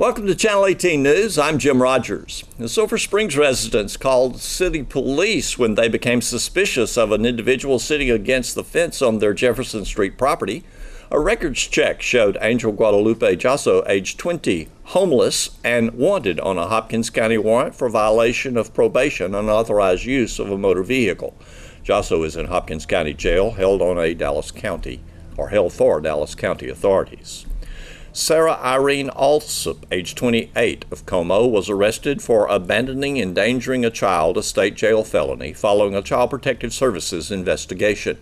Welcome to Channel 18 News. I'm Jim Rogers. The Sulphur Springs residents called city police when they became suspicious of an individual sitting against the fence on their Jefferson Street property. A records check showed Angel Guadalupe Jasso, age 20, homeless and wanted on a Hopkins County warrant for violation of probation and unauthorized use of a motor vehicle. Jasso is in Hopkins County Jail, held for Dallas County authorities. Sarah Irene Alsop, age 28, of Como, was arrested for abandoning endangering a child, a state jail felony, following a Child Protective Services investigation.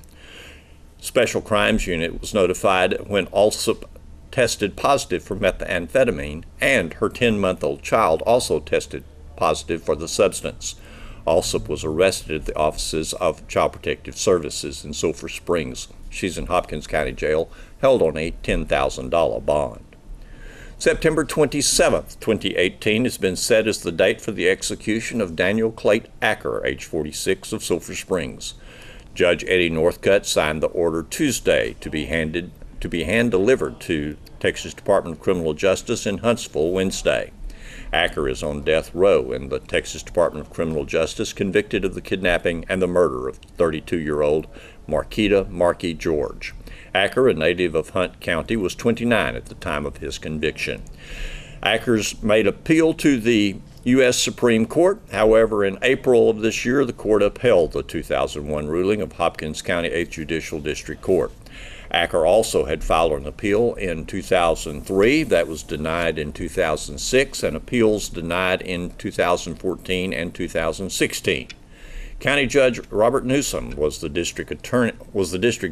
Special Crimes Unit was notified when Alsop tested positive for methamphetamine, and her 10-month-old child also tested positive for the substance. Alsop was arrested at the offices of Child Protective Services in Sulphur Springs. She's in Hopkins County Jail, held on a $10,000 bond. September 27, 2018 has been set as the date for the execution of Daniel Clayt Acker, age 46, of Sulphur Springs. Judge Eddie Northcutt signed the order Tuesday to be hand-delivered to Texas Department of Criminal Justice in Huntsville Wednesday. Acker is on death row in the Texas Department of Criminal Justice, convicted of the kidnapping and the murder of 32-year-old Marquita Markey George. Acker, a native of Hunt County, was 29 at the time of his conviction. Acker's made appeal to the U.S. Supreme Court. However, in April of this year, the court upheld the 2001 ruling of Hopkins County 8th Judicial District Court. Acker also had filed an appeal in 2003 that was denied in 2006, and appeals denied in 2014 and 2016. County Judge Robert Newsom was the district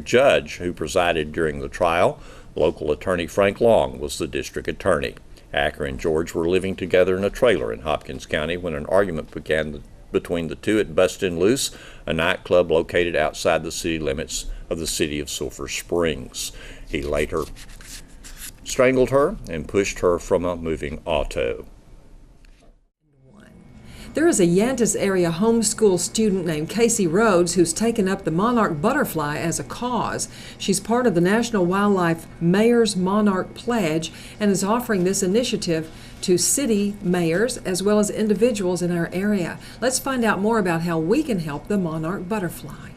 judge who presided during the trial. Local attorney Frank Long was the district attorney. Acker and George were living together in a trailer in Hopkins County when an argument began between the two at Bustin' Loose, a nightclub located outside the city limits of the city of Sulphur Springs. He later strangled her and pushed her from a moving auto. There is a Yantis area homeschool student named Casey Rhodes who's taken up the monarch butterfly as a cause. She's part of the National Wildlife Mayor's Monarch Pledge and is offering this initiative to city mayors as well as individuals in our area. Let's find out more about how we can help the monarch butterfly.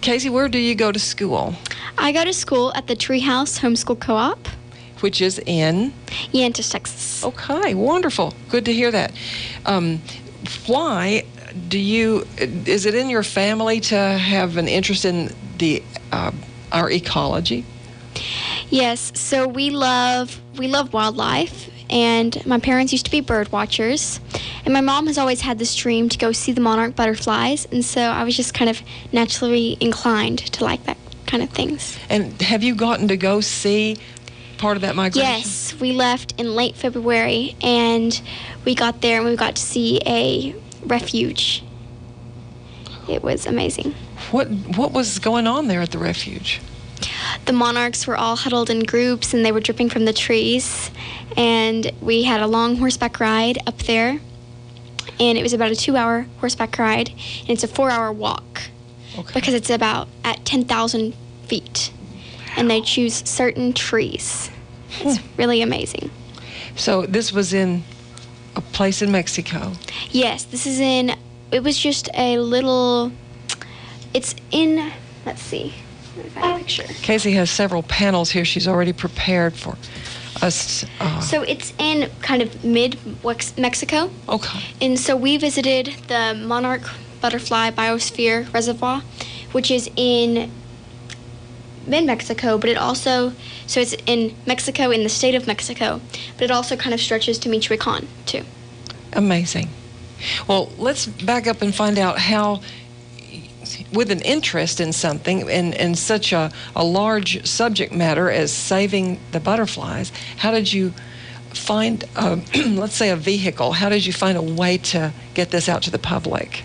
Casey, where do you go to school? I go to school at the Treehouse Homeschool Co-op, which is in? Yantis, Texas. Okay, wonderful. Good to hear that. Why is it in your family to have an interest in our ecology? Yes, so we love wildlife, and my parents used to be bird watchers, and my mom has always had this dream to go see the monarch butterflies, and so I was just kind of naturally inclined to like that kind of things. And have you gotten to go see part of that migration? Yes, we left in late February, and we got there and we got to see a refuge. It was amazing. What was going on there at the refuge? The monarchs were all huddled in groups and they were dripping from the trees, and we had a long horseback ride up there, and it was about a 2-hour horseback ride, and it's a 4-hour walk. Okay. Because it's about at 10,000 feet. And they choose certain trees. It's really amazing. So this was in a place in Mexico? Yes, it was just a little, it's in, let's see, let me find a picture. Casey has several panels here she's already prepared for us. So it's in kind of mid-Mexico. Okay. And so we visited the Monarch Butterfly Biosphere Reservoir, which is in mid-Mexico, but so it's in Mexico, in the state of Mexico, but it also kind of stretches to Michoacan, too. Amazing. Well, let's back up and find out how, with an interest in something, in such a large subject matter as saving the butterflies, how did you find, let's say, a vehicle? How did you find a way to get this out to the public?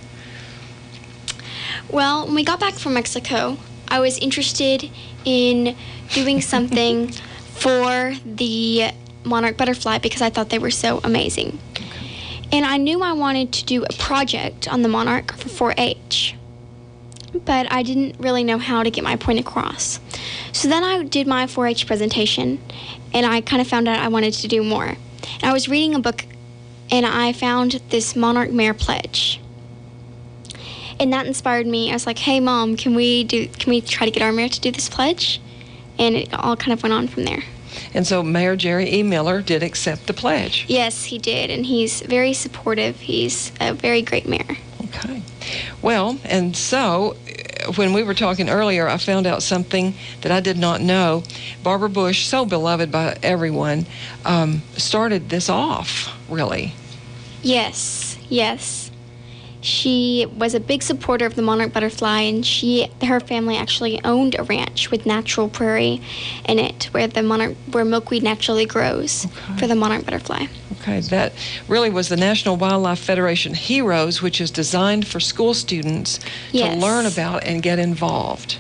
Well, when we got back from Mexico, I was interested in doing something for the monarch butterfly because I thought they were so amazing. Okay. And I knew I wanted to do a project on the monarch for 4-H, but I didn't really know how to get my point across. So then I did my 4-H presentation, and I kind of found out I wanted to do more. And I was reading a book, and I found this Monarch Mayor Pledge. And that inspired me. I was like, hey, Mom, can we try to get our mayor to do this pledge? And it all kind of went on from there. And so Mayor Jerry E. Miller did accept the pledge. Yes, he did, and he's very supportive. He's a very great mayor. Okay. Well, and so when we were talking earlier, I found out something that I did not know. Barbara Bush, so beloved by everyone, started this off, really. Yes. She was a big supporter of the monarch butterfly, and her family actually owned a ranch with natural prairie in it, where milkweed naturally grows for the monarch butterfly. Okay, that really was the National Wildlife Federation Heroes, which is designed for school students to learn about and get involved.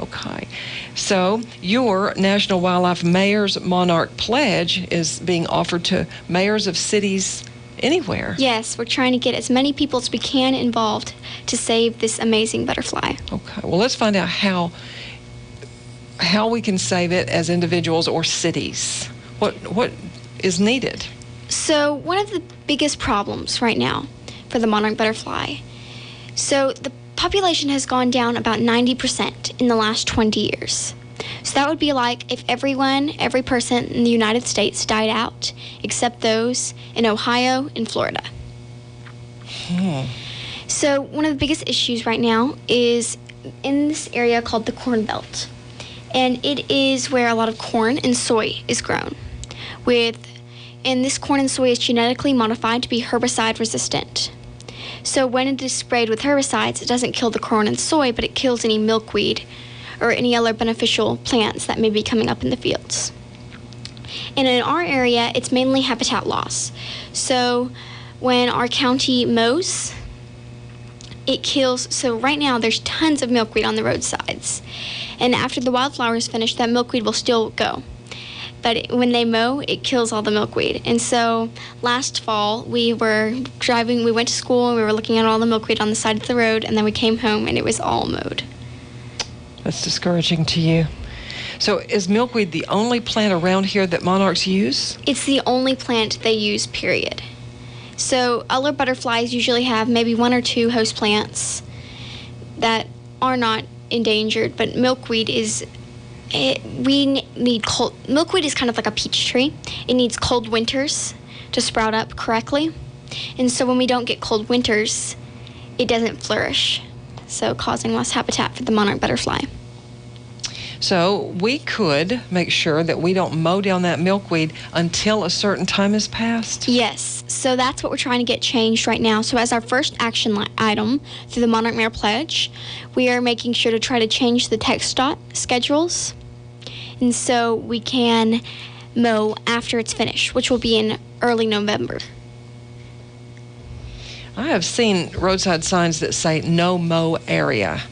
Okay, so your National Wildlife Mayor's Monarch Pledge is being offered to mayors of cities anywhere. Yes, we're trying to get as many people as we can involved to save this amazing butterfly. Okay, well, let's find out how we can save it as individuals or cities. What is needed? So one of the biggest problems right now for the monarch butterfly, so the population has gone down about 90% in the last 20 years. So that would be like if every person in the United States died out, except those in Ohio and Florida. So one of the biggest issues right now is in this area called the Corn Belt. And it is where a lot of corn and soy is grown. And this corn and soy is genetically modified to be herbicide resistant. So when it is sprayed with herbicides, it doesn't kill the corn and soy, but it kills any milkweed or any other beneficial plants that may be coming up in the fields. And in our area, it's mainly habitat loss. So when our county mows, it kills, so right now there's tons of milkweed on the roadsides. And after the wildflowers finish, that milkweed will still go. But when they mow, it kills all the milkweed. And so last fall, we went to school, and we were looking at all the milkweed on the side of the road, and then we came home, and it was all mowed. That's discouraging to you. So is milkweed the only plant around here that monarchs use? It's the only plant they use, period. So other butterflies usually have maybe one or two host plants that are not endangered, but milkweed is milkweed is kind of like a peach tree. It needs cold winters to sprout up correctly. And so when we don't get cold winters, it doesn't flourish, so causing lost habitat for the monarch butterfly. So we could make sure that we don't mow down that milkweed until a certain time has passed? Yes, so that's what we're trying to get changed right now. So as our first action item through the Monarch Mayor Pledge, we are making sure to try to change the text dot schedules. And so we can mow after it's finished, which will be in early November. I have seen roadside signs that say no mow area.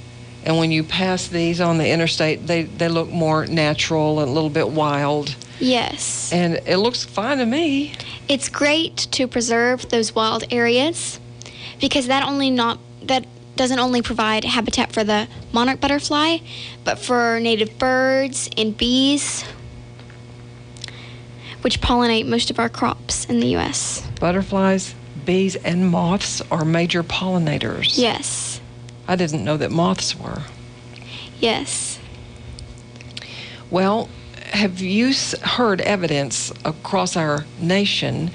And when you pass these on the interstate, they look more natural and a little bit wild. Yes. And it looks fine to me. It's great to preserve those wild areas because that doesn't only provide habitat for the monarch butterfly, but for native birds and bees, which pollinate most of our crops in the U.S. Butterflies, bees, and moths are major pollinators. Yes. I didn't know that moths were. Yes. Well, have you heard evidence across our nation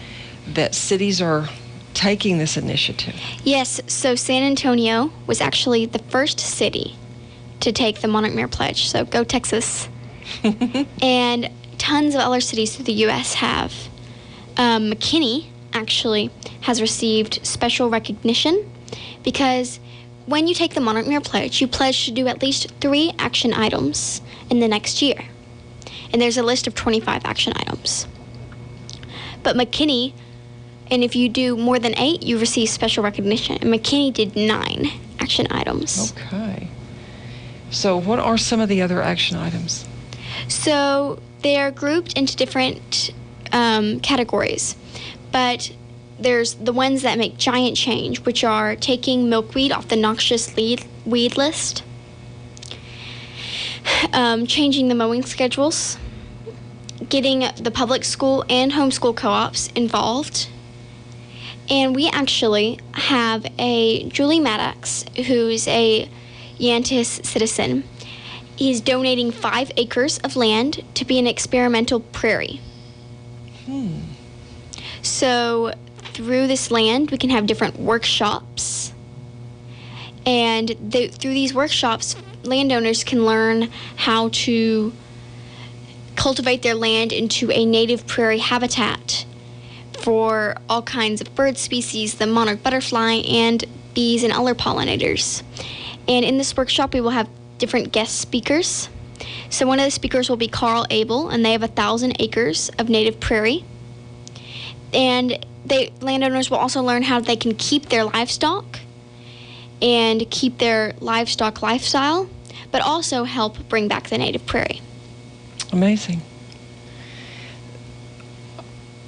that cities are taking this initiative? Yes, so San Antonio was actually the first city to take the Monarch Mayor Pledge, so go Texas. And tons of other cities through the U.S. have. McKinney actually has received special recognition because when you take the Monarch Mayor Pledge, you pledge to do at least 3 action items in the next year. And there's a list of 25 action items. But McKinney, and if you do more than 8, you receive special recognition. And McKinney did 9 action items. Okay. So what are some of the other action items? So they are grouped into different categories. But there's the ones that make giant change, which are taking milkweed off the noxious weed list, changing the mowing schedules, getting the public school and homeschool co-ops involved. And we actually have a Julie Maddox, who's a Yantis citizen. He's donating 5 acres of land to be an experimental prairie. So through this land, we can have different workshops. And through these workshops, landowners can learn how to cultivate their land into a native prairie habitat for all kinds of bird species, the monarch butterfly, and bees and other pollinators. And in this workshop, we will have different guest speakers. So one of the speakers will be Carl Abel, and they have 1,000 acres of native prairie. And landowners will also learn how they can keep their livestock and keep their livestock lifestyle, but also help bring back the native prairie. Amazing.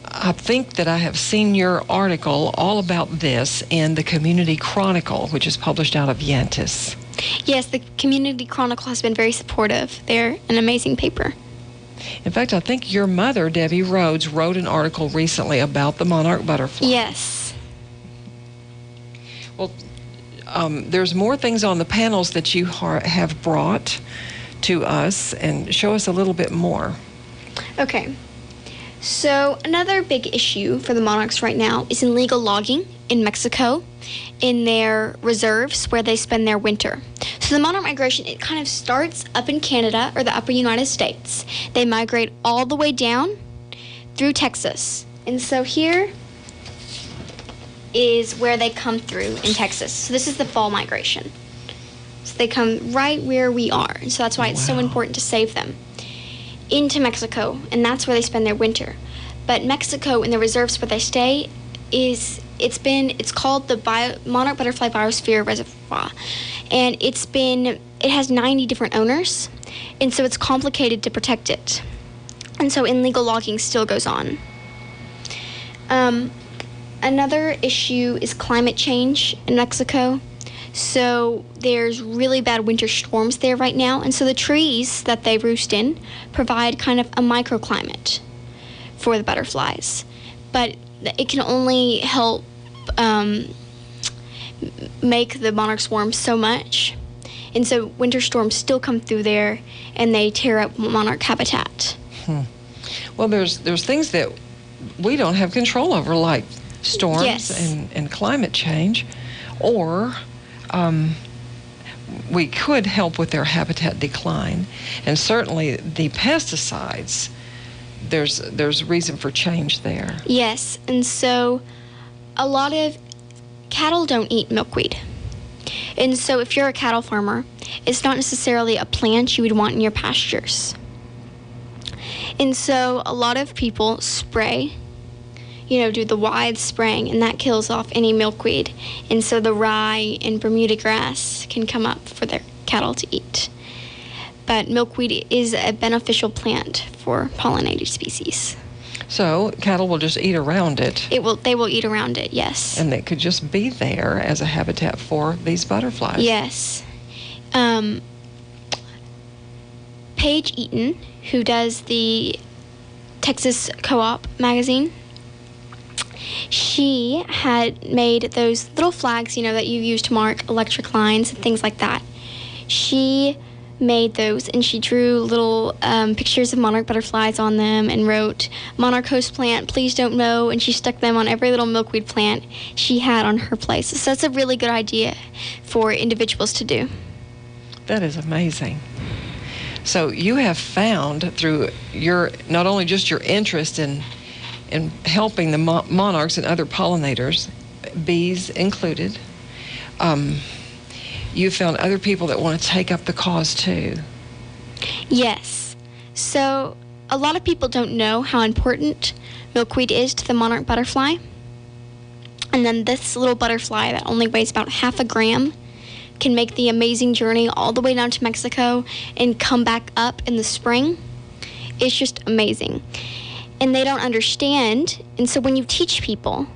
I think that I have seen your article all about this in the Community Chronicle, which is published out of Yantis. Yes, the Community Chronicle has been very supportive. They're an amazing paper. In fact, I think your mother, Debbie Rhodes, wrote an article recently about the monarch butterfly. Yes. Well, there's more things on the panels that you have brought to us, and show us a little bit more. Okay. So another big issue for the monarchs right now is in legal logging in Mexico, in their reserves where they spend their winter. So the monarch migration, it kind of starts up in Canada or the upper United States. They migrate all the way down through Texas. And so here is where they come through in Texas. So this is the fall migration. So they come right where we are. And so that's why it's so important to save them into Mexico, and that's where they spend their winter. But Mexico, in the reserves where they stay, it's called the Monarch Butterfly Biosphere Reservoir, and it has 90 different owners, and so it's complicated to protect it. And so illegal logging still goes on. Another issue is climate change in Mexico. So there's really bad winter storms there right now, and so the trees that they roost in provide kind of a microclimate for the butterflies. But it can only help make the monarch swarm so much. And so winter storms still come through there, and they tear up monarch habitat. Well, there's things that we don't have control over, like storms Yes. and climate change, or we could help with their habitat decline. And certainly the pesticides, there's reason for change there. Yes, and so a lot of cattle don't eat milkweed. And so if you're a cattle farmer, it's not necessarily a plant you would want in your pastures. And so a lot of people spray, do the wide spraying, and that kills off any milkweed. And so the rye and Bermuda grass can come up for their cattle to eat. But milkweed is a beneficial plant for pollinated species. So cattle will just eat around it. They will eat around it, yes. And it could just be there as a habitat for these butterflies. Yes. Ch.18, who does the Texas Co-op magazine, she had made those little flags, that you use to mark electric lines and things like that. She made those, and she drew little pictures of monarch butterflies on them and wrote, "Monarch host plant, please don't mow," and she stuck them on every little milkweed plant she had on her place. So that's a really good idea for individuals to do. That is amazing. So you have found through your, not only just your interest in helping the monarchs and other pollinators, bees included, you found other people that want to take up the cause too. Yes. So a lot of people don't know how important milkweed is to the monarch butterfly. And then this little butterfly that only weighs about half a gram can make the amazing journey all the way down to Mexico and come back up in the spring. It's just amazing. And they don't understand. And so when you teach people,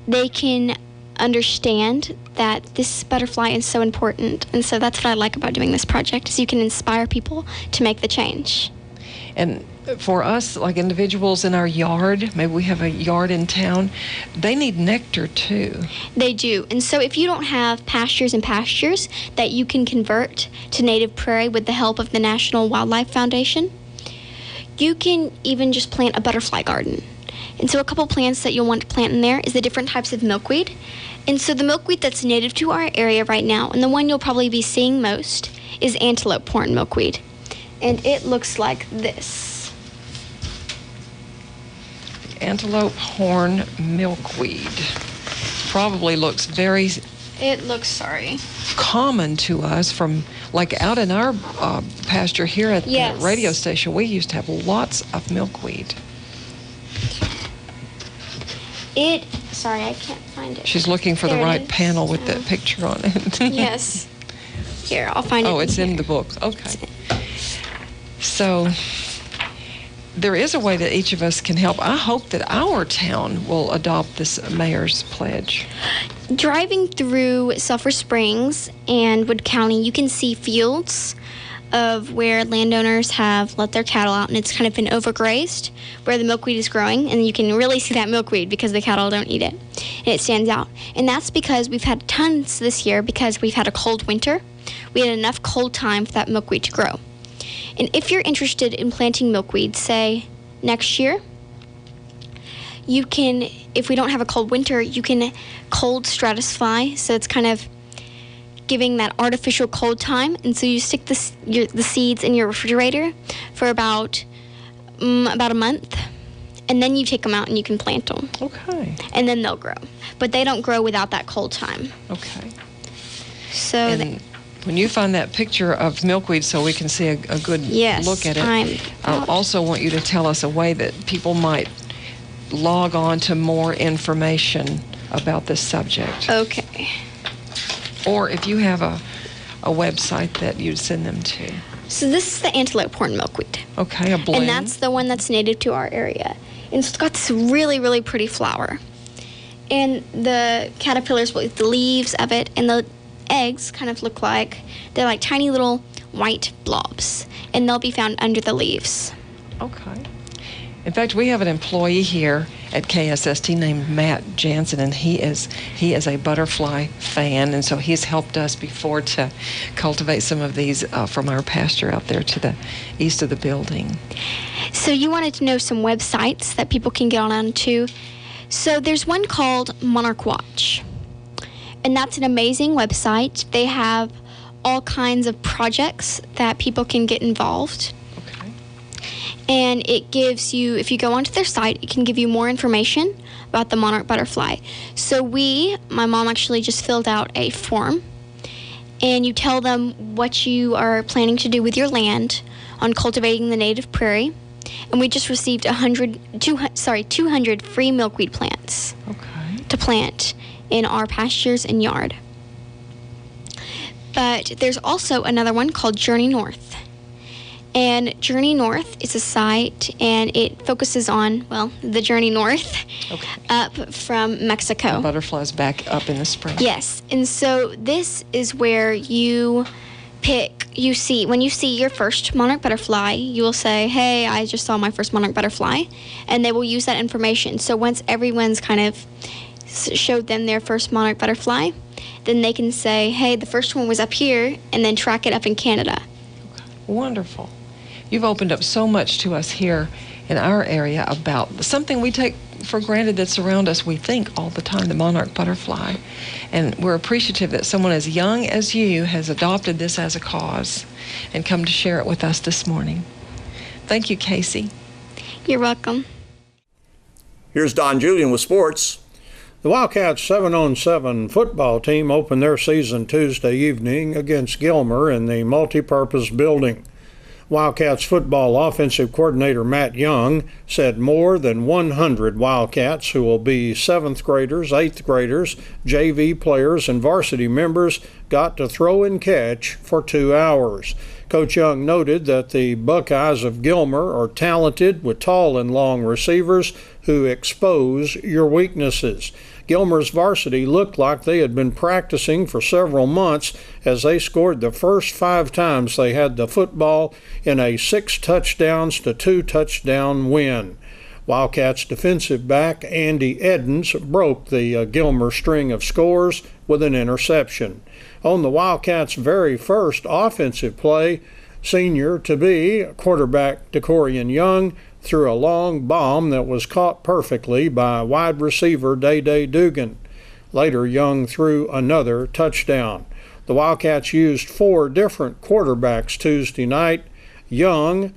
they can understand that this butterfly is so important. And so that's what I like about doing this project, is you can inspire people to make the change. And for us, like individuals in our yard, maybe we have a yard in town, they need nectar too. They do. And so if you don't have pastures and pastures that you can convert to native prairie with the help of the National Wildlife Foundation, you can even just plant a butterfly garden. And so a couple plants that you'll want to plant in there is the different types of milkweed. And so the milkweed that's native to our area right now, and the one you'll probably be seeing most, is antelope horn milkweed. And it looks like this. Antelope horn milkweed probably looks very common to us from like out in our pasture here at the radio station. We used to have lots of milkweed. Sorry, I can't find it. She's looking for the right panel with that picture on it. Yes. Here, I'll find it. Oh, it's in the book. Okay. So there is a way that each of us can help. I hope that our town will adopt this mayor's pledge. Driving through Sulphur Springs and Wood County, you can see fields of where landowners have let their cattle out, and it's kind of been overgrazed where the milkweed is growing, and you can really see that milkweed because the cattle don't eat it, and it stands out. And that's because we've had tons this year because we've had a cold winter. We had enough cold time for that milkweed to grow. And if you're interested in planting milkweed, say next year, you can, if we don't have a cold winter, you can cold stratify, so it's kind of giving that artificial cold time. And so you stick the seeds in your refrigerator for about a month, and then you take them out and you can plant them. Okay. And then they'll grow. But they don't grow without that cold time. Okay. So when you find that picture of milkweed so we can see a good look at it, I also want you to tell us a way that people might log on to more information about this subject. Okay. Or if you have a website that you'd send them to. So this is the antelope horn milkweed. Okay, a blend. And that's the one that's native to our area. And it's got this really, really pretty flower. And the caterpillars will eat the leaves of it, and the eggs kind of look like, they're like tiny little white blobs, and they'll be found under the leaves. Okay. In fact, we have an employee here at KSST named Matt Jansen, and he is a butterfly fan, and so he's helped us before to cultivate some of these from our pasture out there to the east of the building. So you wanted to know some websites that people can get on to. So there's one called Monarch Watch, and that's an amazing website. They have all kinds of projects that people can get involved. And it gives you, if you go onto their site, it can give you more information about the monarch butterfly. So my mom actually just filled out a form, and you tell them what you are planning to do with your land on cultivating the native prairie. And we just received 200 free milkweed plants to plant in our pastures and yard. But there's also another one called Journey North. And Journey North is a site, and it focuses on, the journey north up from Mexico. The butterflies back up in the spring. Yes. And so this is where when you see your first monarch butterfly, you will say, hey, I just saw my first monarch butterfly. And they will use that information. So once everyone's kind of showed them their first monarch butterfly, then they can say, hey, the first one was up here, and then track it up in Canada. Okay. Wonderful. You've opened up so much to us here in our area about something we take for granted that's around us, we think all the time, the monarch butterfly. And we're appreciative that someone as young as you has adopted this as a cause and come to share it with us this morning. Thank you, Casey. You're welcome. Here's Don Julian with sports. The Wildcats 7-on-7 football team opened their season Tuesday evening against Gilmer in the multipurpose building. Wildcats football offensive coordinator Matt Young said more than 100 Wildcats, who will be 7th graders, 8th graders, JV players, and varsity members, got to throw and catch for 2 hours. Coach Young noted that the Buckeyes of Gilmer are talented with tall and long receivers who expose your weaknesses. Gilmer's varsity looked like they had been practicing for several months as they scored the first 5 times they had the football in a 6 touchdowns to 2 touchdown win. Wildcats defensive back Andy Edens broke the Gilmer string of scores with an interception. On the Wildcats' very first offensive play, senior-to-be quarterback DeCorian Young threw a long bomb that was caught perfectly by wide receiver Day Dugan. Later, Young threw another touchdown. The Wildcats used 4 different quarterbacks Tuesday night: Young,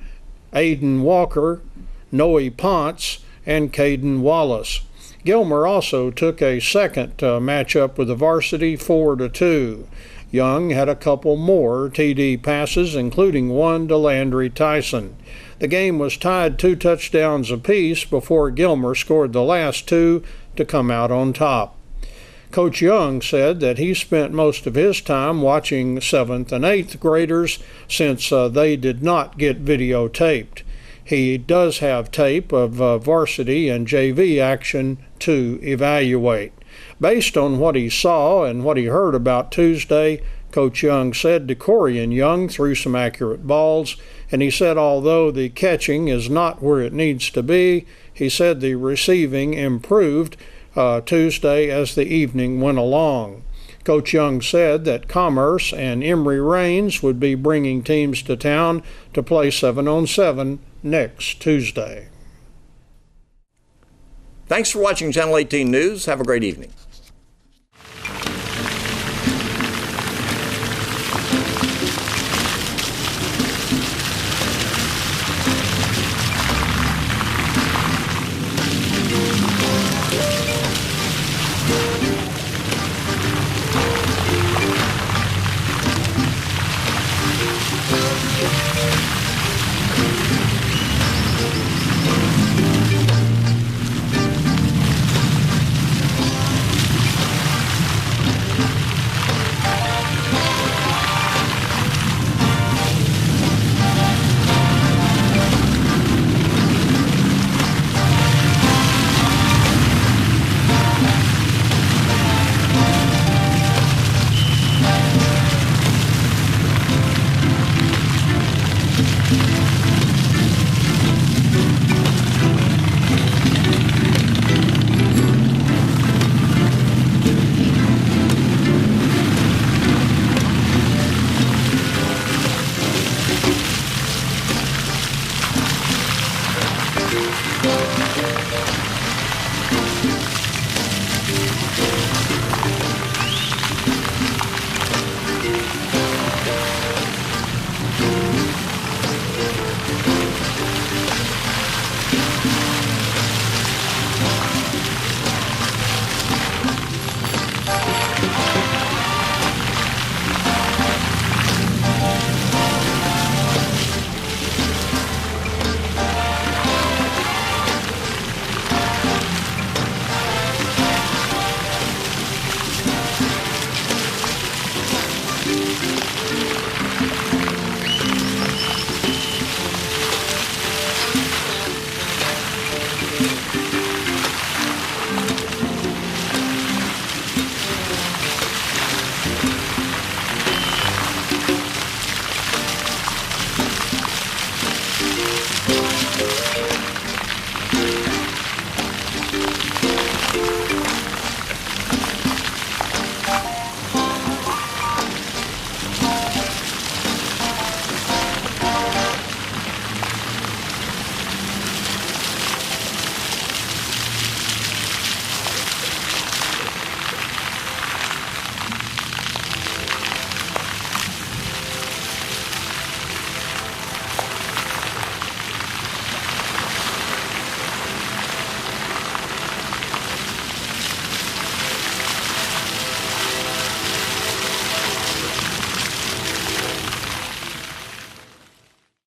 Aiden Walker, Noe Ponce, and Caden Wallace. Gilmer also took a second matchup with the varsity 4-2. Young had a couple more TD passes, including one to Landry Tyson. The game was tied 2 touchdowns apiece before Gilmer scored the last 2 to come out on top. Coach Young said that he spent most of his time watching 7th and 8th graders since they did not get videotaped. He does have tape of varsity and JV action to evaluate. Based on what he saw and what he heard about Tuesday, Coach Young said DeCorian Young threw some accurate balls, and he said although the catching is not where it needs to be, he said the receiving improved Tuesday as the evening went along. Coach Young said that Commerce and Emory Raines would be bringing teams to town to play 7-on-7 next Tuesday. Thanks for watching Channel 18 News. Have a great evening.